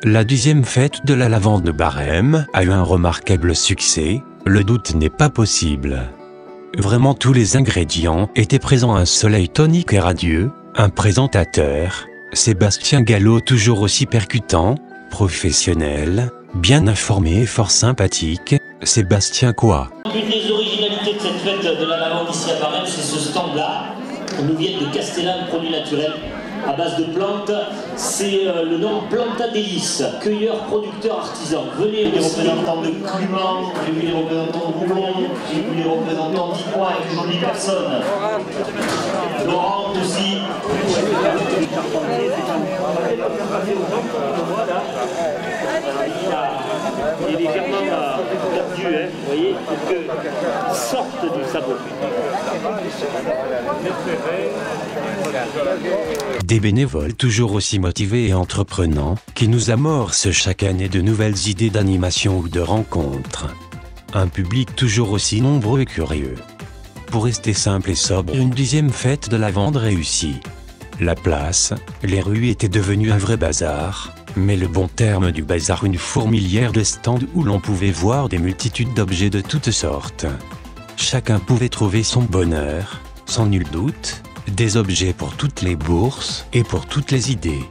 La 10e fête de la lavande de Barême a eu un remarquable succès, le doute n'est pas possible. Vraiment tous les ingrédients étaient présents, un soleil tonique et radieux, un présentateur, Sébastien Gallo toujours aussi percutant, professionnel, bien informé et fort sympathique, Sébastien quoi. L'une des originalités de cette fête de la lavande ici à Barême, c'est ce stand-là. Nous viennent de Castellane, produits naturels à base de plantes. C'est le nom Planta Délice, cueilleurs, producteurs, artisans. Venez les représentants de Clumant, j'ai vu les représentants de Roulon, j'ai vu les représentants d'Ipois et toujours 10 personnes. Laurent aussi. Il est légèrement perdu, hein, vous voyez, pour que sorte du sabot. Des bénévoles toujours aussi motivés et entreprenants, qui nous amorcent chaque année de nouvelles idées d'animation ou de rencontres. Un public toujours aussi nombreux et curieux. Pour rester simple et sobre, une 10e fête de lavande réussie. La place, les rues étaient devenues un vrai bazar, mais le bon terme du bazar, une fourmilière de stands où l'on pouvait voir des multitudes d'objets de toutes sortes. Chacun pouvait trouver son bonheur, sans nul doute, des objets pour toutes les bourses et pour toutes les idées.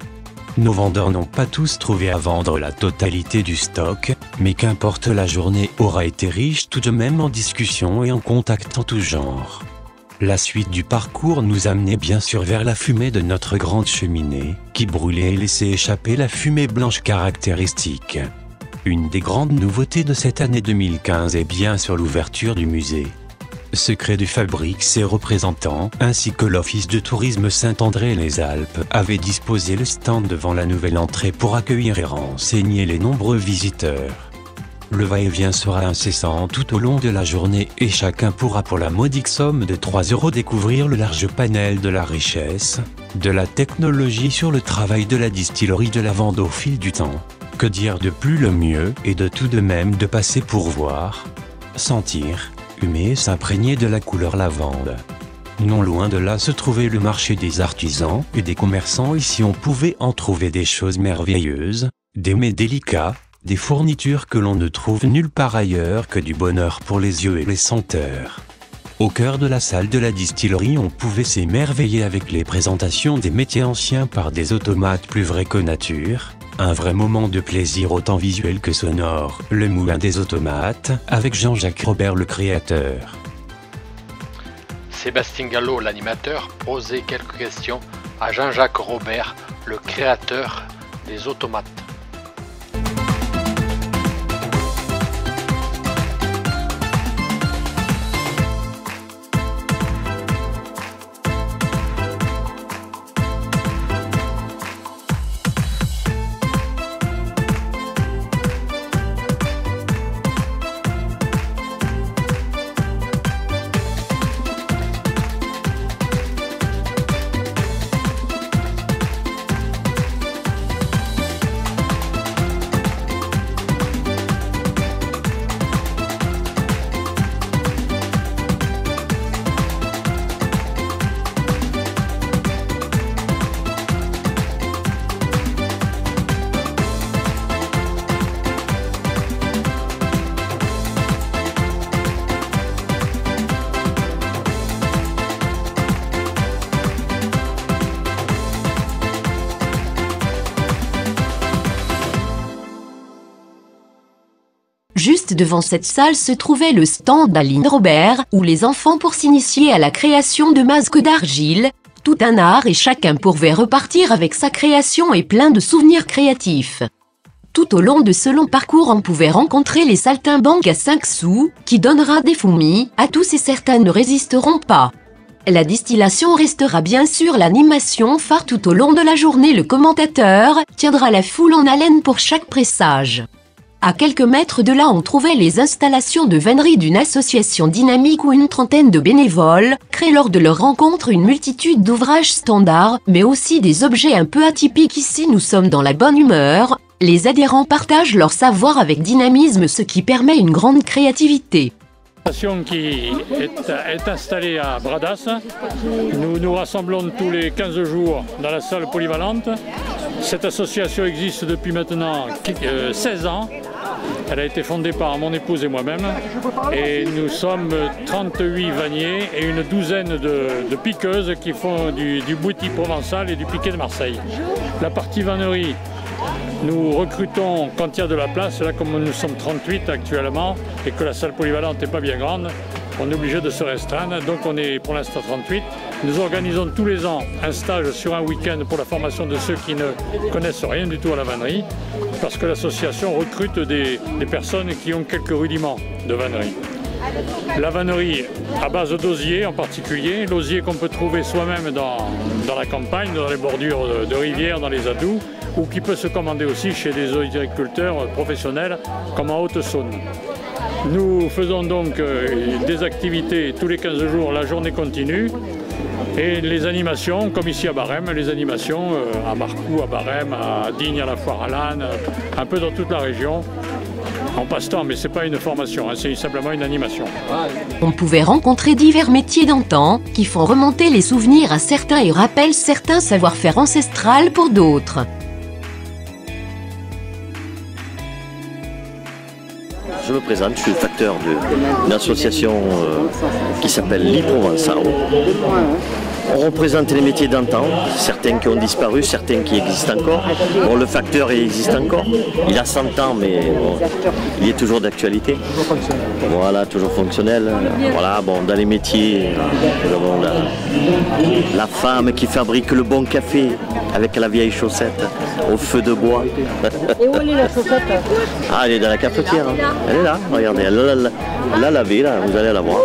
Nos vendeurs n'ont pas tous trouvé à vendre la totalité du stock, mais qu'importe, la journée aura été riche tout de même en discussions et en contacts en tout genre. La suite du parcours nous amenait bien sûr vers la fumée de notre grande cheminée, qui brûlait et laissait échapper la fumée blanche caractéristique. Une des grandes nouveautés de cette année 2015 est bien sûr l'ouverture du musée. Secret du Fabrique, ses représentants, ainsi que l'Office de tourisme Saint-André-les-Alpes, avaient disposé le stand devant la nouvelle entrée pour accueillir et renseigner les nombreux visiteurs. Le va-et-vient sera incessant tout au long de la journée et chacun pourra pour la modique somme de 3 € découvrir le large panel de la richesse, de la technologie sur le travail de la distillerie de lavande au fil du temps. Que dire de plus, le mieux est de tout de même de passer pour voir, sentir, humer et s'imprégner de la couleur lavande. Non loin de là se trouvait le marché des artisans et des commerçants. Ici on pouvait en trouver des choses merveilleuses, des mets délicats, des fournitures que l'on ne trouve nulle part ailleurs, que du bonheur pour les yeux et les senteurs. Au cœur de la salle de la distillerie, on pouvait s'émerveiller avec les présentations des métiers anciens par des automates plus vrais que nature. Un vrai moment de plaisir autant visuel que sonore. Le moulin des automates, avec Jean-Jacques Robert le créateur. Sébastien Gallo, l'animateur, posait quelques questions à Jean-Jacques Robert, le créateur des automates. Juste devant cette salle se trouvait le stand d'Aline Robert, où les enfants pour s'initier à la création de masques d'argile, tout un art, et chacun pouvait repartir avec sa création et plein de souvenirs créatifs. Tout au long de ce long parcours, on pouvait rencontrer les saltimbanques à 5 sous, qui donnera des fourmis à tous et certains ne résisteront pas. La distillation restera bien sûr l'animation phare tout au long de la journée. Le commentateur tiendra la foule en haleine pour chaque pressage. À quelques mètres de là, on trouvait les installations de vannerie d'une association dynamique où une trentaine de bénévoles créent lors de leur rencontre une multitude d'ouvrages standards, mais aussi des objets un peu atypiques. Ici, nous sommes dans la bonne humeur. Les adhérents partagent leur savoir avec dynamisme, ce qui permet une grande créativité. Qui est installée à Bradas. Nous nous rassemblons tous les 15 jours dans la salle polyvalente. Cette association existe depuis maintenant 16 ans. Elle a été fondée par mon épouse et moi-même. Et nous sommes 38 vanniers et une douzaine de piqueuses qui font du bouti provençal et du piquet de Marseille. La partie vannerie, nous recrutons quand il y a de la place. Là, comme nous sommes 38 actuellement et que la salle polyvalente n'est pas bien grande, on est obligé de se restreindre. Donc on est pour l'instant 38. Nous organisons tous les ans un stage sur un week-end pour la formation de ceux qui ne connaissent rien du tout à la vannerie, parce que l'association recrute des personnes qui ont quelques rudiments de vannerie. La vannerie à base d'osier en particulier, l'osier qu'on peut trouver soi-même dans la campagne, dans les bordures de rivières, dans les adous, ou qui peut se commander aussi chez des agriculteurs professionnels comme en Haute-Saône. Nous faisons donc des activités tous les 15 jours, la journée continue, et les animations, comme ici à Barème, les animations à Marcoux, à Barème, à Digne, à la Foire à l'Âne, un peu dans toute la région. En passe-temps, mais ce n'est pas une formation, hein, c'est simplement une animation. On pouvait rencontrer divers métiers d'antan qui font remonter les souvenirs à certains et rappellent certains savoir-faire ancestral pour d'autres. Je me présente, je suis le facteur d'une association qui s'appelle Li Provençal. On représente les métiers d'antan, certains qui ont disparu, certains qui existent encore. Bon, le facteur il existe encore, il a 100 ans mais bon, il est toujours d'actualité. Voilà, toujours fonctionnel. Voilà, bon, dans les métiers, nous avons la femme qui fabrique le bon café avec la vieille chaussette au feu de bois. Et où elle est la chaussette? Ah, elle est dans la cafetière, hein. Elle est là, regardez, elle l'a lavée, là, vous allez la voir.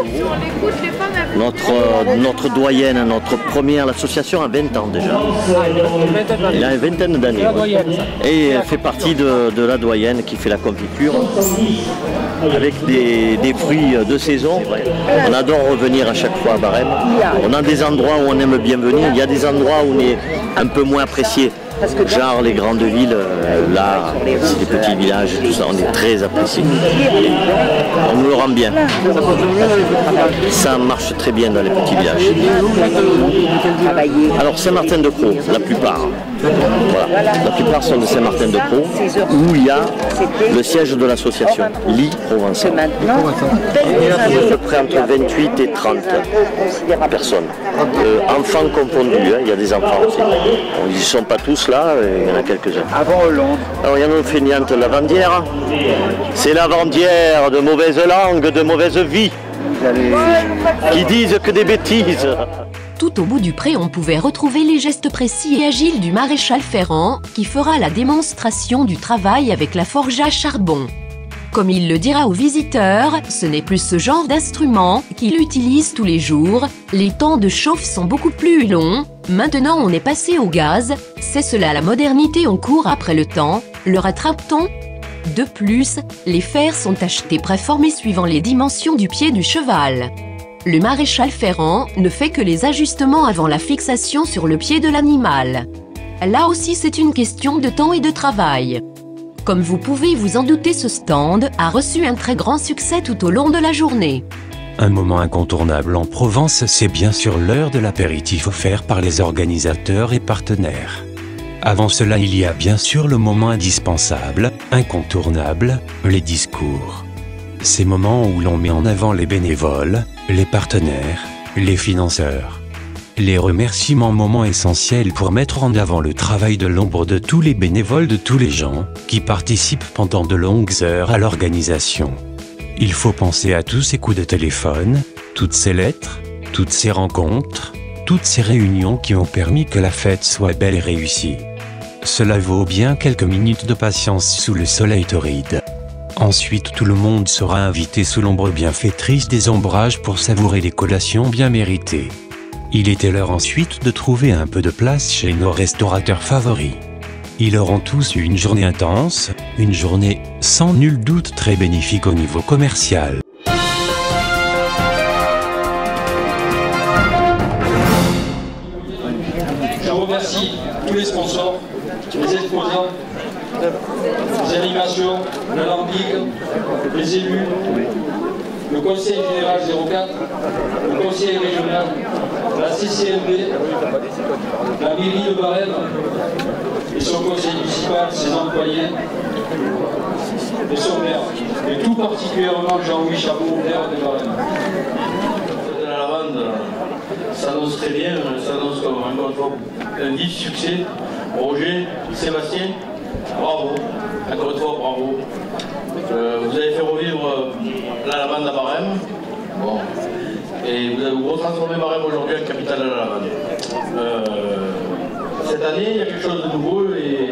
Notre doyenne, notre première, l'association a 20 ans déjà. Il a une vingtaine d'années. Et elle fait partie de la doyenne qui fait la confiture avec des fruits de saison. On adore revenir à chaque fois à Barème. On a des endroits où on aime bien venir, il y a des endroits où on est un peu moins apprécié. Genre les grandes villes, là, c'est des petits villages, tout ça, on est très apprécié. On nous le rend bien. Ça marche très bien dans les petits villages. Alors Saint-Martin-de-Crau, la plupart. Voilà. La plupart sont de Saint-Martin-de-Crau, où il y a le siège de l'association, Li Provençal. À peu près entre 28 et 30 personnes. Enfants confondus, hein, il y a des enfants aussi. Ils ne sont pas tous là, il y en a quelques-uns. Avant Hollande. Alors il y a nos feignantes, la vendière. C'est la vendière de mauvaise langue, de mauvaise vie, qui disent que des bêtises. Tout au bout du pré, on pouvait retrouver les gestes précis et agiles du maréchal Ferrand, qui fera la démonstration du travail avec la forge à charbon. Comme il le dira aux visiteurs, ce n'est plus ce genre d'instrument qu'il utilise tous les jours, les temps de chauffe sont beaucoup plus longs, maintenant on est passé au gaz, c'est cela la modernité, on court après le temps, le rattrape-t-on ? De plus, les fers sont achetés préformés suivant les dimensions du pied du cheval. Le maréchal Ferrand ne fait que les ajustements avant la fixation sur le pied de l'animal. Là aussi c'est une question de temps et de travail. Comme vous pouvez vous en douter, ce stand a reçu un très grand succès tout au long de la journée. Un moment incontournable en Provence, c'est bien sûr l'heure de l'apéritif offert par les organisateurs et partenaires. Avant cela, il y a bien sûr le moment indispensable, incontournable, les discours. Ces moments où l'on met en avant les bénévoles, les partenaires, les financeurs. Les remerciements, moments essentiels pour mettre en avant le travail de l'ombre de tous les bénévoles, de tous les gens qui participent pendant de longues heures à l'organisation. Il faut penser à tous ces coups de téléphone, toutes ces lettres, toutes ces rencontres, toutes ces réunions qui ont permis que la fête soit belle et réussie. Cela vaut bien quelques minutes de patience sous le soleil torride. Ensuite, tout le monde sera invité sous l'ombre bienfaitrice des ombrages pour savourer les collations bien méritées. Il était l'heure ensuite de trouver un peu de place chez nos restaurateurs favoris. Ils auront tous eu une journée intense, une journée sans nul doute très bénéfique au niveau commercial. Je remercie tous les sponsors, les exposants, les animations, l'Alambic, les élus, le conseil général 04, le conseil régional, la CCMB, la mairie de Barème et son conseil municipal, ses employés et son maire, et tout particulièrement Jean-Louis Chabot, maire de Barème. De la lavande s'annonce très bien, s'annonce comme un vif succès. Roger, Sébastien, bravo, encore une fois bravo. Vous avez fait revivre la lavande à Barème. Bon. Et vous retransformez Barème aujourd'hui en capitale de la lavande. Cette année, il y a quelque chose de nouveau et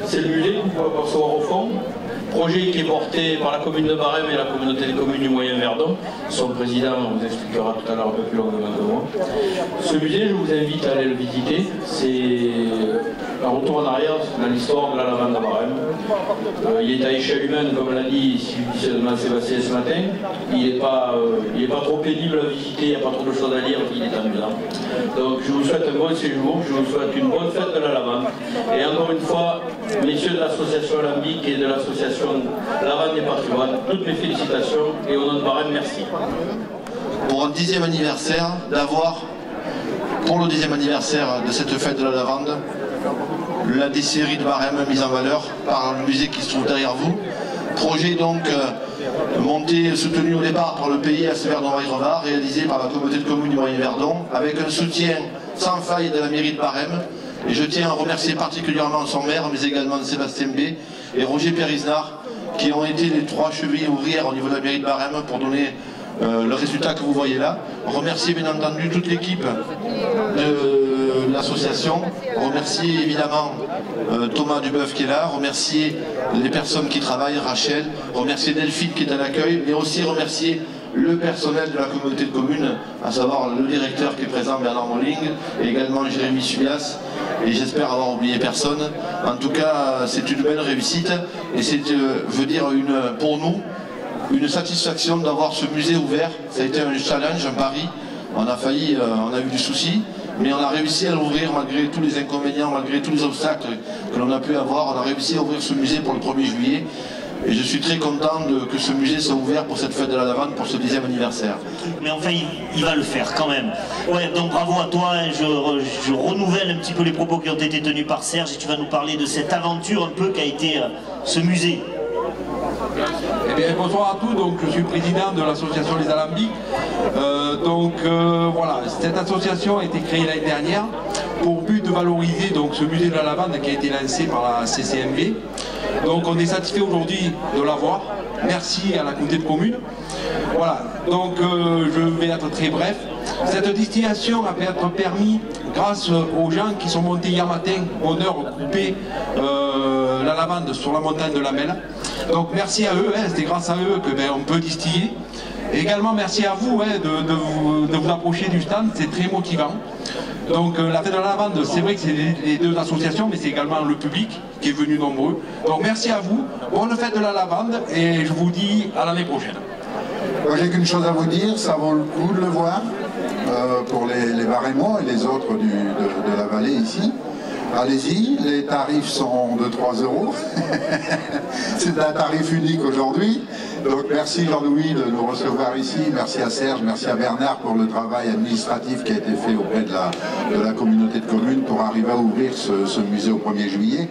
c'est le musée que vous pouvez apercevoir au fond. Projet qui est porté par la commune de Barème et la communauté des communes du Moyen-Verdon. Son président vous expliquera tout à l'heure un peu plus longuement que moi. Ce musée, je vous invite à aller le visiter. C'est un retour en arrière dans l'histoire de la lavande à Barème. Il est à échelle humaine, comme l'a dit Sébastien ce matin. Il n'est pas trop pénible à visiter, il n'y a pas trop de choses à lire, il est amusant. Donc je vous souhaite un bon séjour, je vous souhaite une bonne fête de la lavande. Et encore une fois, messieurs de l'association Alambic et de l'association Lavande et Patrimoine, toutes mes félicitations et au nom de Barème, merci. Pour un 10e anniversaire, pour le 10e anniversaire de cette fête de la lavande, la distillerie de Barème mise en valeur par le musée qui se trouve derrière vous. Projet donc monté, soutenu au départ par le pays à Verdon-Vairevard, réalisé par la communauté de communes du Moyen-Verdon, avec un soutien sans faille de la mairie de Barème. Et je tiens à remercier particulièrement son maire, mais également Sébastien B. et Roger Périsnard, qui ont été les 3 chevilles ouvrières au niveau de la mairie de Barème pour donner le résultat que vous voyez là. Remercier bien entendu toute l'équipe de l'association, remercier évidemment Thomas Duboeuf qui est là, remercier les personnes qui travaillent, Rachel, remercier Delphine qui est à l'accueil, mais aussi remercier le personnel de la communauté de communes, à savoir le directeur qui est présent, Bernard Molling, et également Jérémy Subias, et j'espère avoir oublié personne. En tout cas, c'est une belle réussite, et c'est, veut dire, pour nous, une satisfaction d'avoir ce musée ouvert. Ça a été un challenge, un pari. On a failli, on a eu du souci, mais on a réussi à l'ouvrir malgré tous les inconvénients, malgré tous les obstacles que l'on a pu avoir. On a réussi à ouvrir ce musée pour le 1er juillet. Et je suis très content que ce musée soit ouvert pour cette fête de la lavande, pour ce 10e anniversaire. Mais enfin, il va le faire quand même. Ouais, donc bravo à toi. Je renouvelle un petit peu les propos qui ont été tenus par Serge et tu vas nous parler de cette aventure un peu qu'a été ce musée. Eh bien, bonsoir à tous, donc je suis président de l'association Les Alambics. Voilà, cette association a été créée l'année dernière pour but de valoriser donc, ce musée de la lavande qui a été lancé par la CCMB. Donc on est satisfait aujourd'hui de l'avoir. Merci à la communauté de communes. Voilà, donc je vais être très bref. Cette distillation a pu être permise grâce aux gens qui sont montés hier matin, bonne heure, couper la lavande sur la montagne de la Melle. Donc merci à eux, hein, c'était grâce à eux que on peut distiller. Et également merci à vous de vous approcher du stand, c'est très motivant. Donc la fête de la lavande, c'est vrai que c'est les 2 associations, mais c'est également le public qui est venu nombreux. Donc merci à vous, bonne fête de la lavande et je vous dis à l'année prochaine. J'ai qu'une chose à vous dire, ça vaut le coup de le voir pour les Barémois et les autres de la vallée ici. Allez-y, les tarifs sont de 3 €. C'est un tarif unique aujourd'hui. Donc merci Jean-Louis de nous recevoir ici. Merci à Serge, merci à Bernard pour le travail administratif qui a été fait auprès de la communauté de communes pour arriver à ouvrir ce musée au 1er juillet.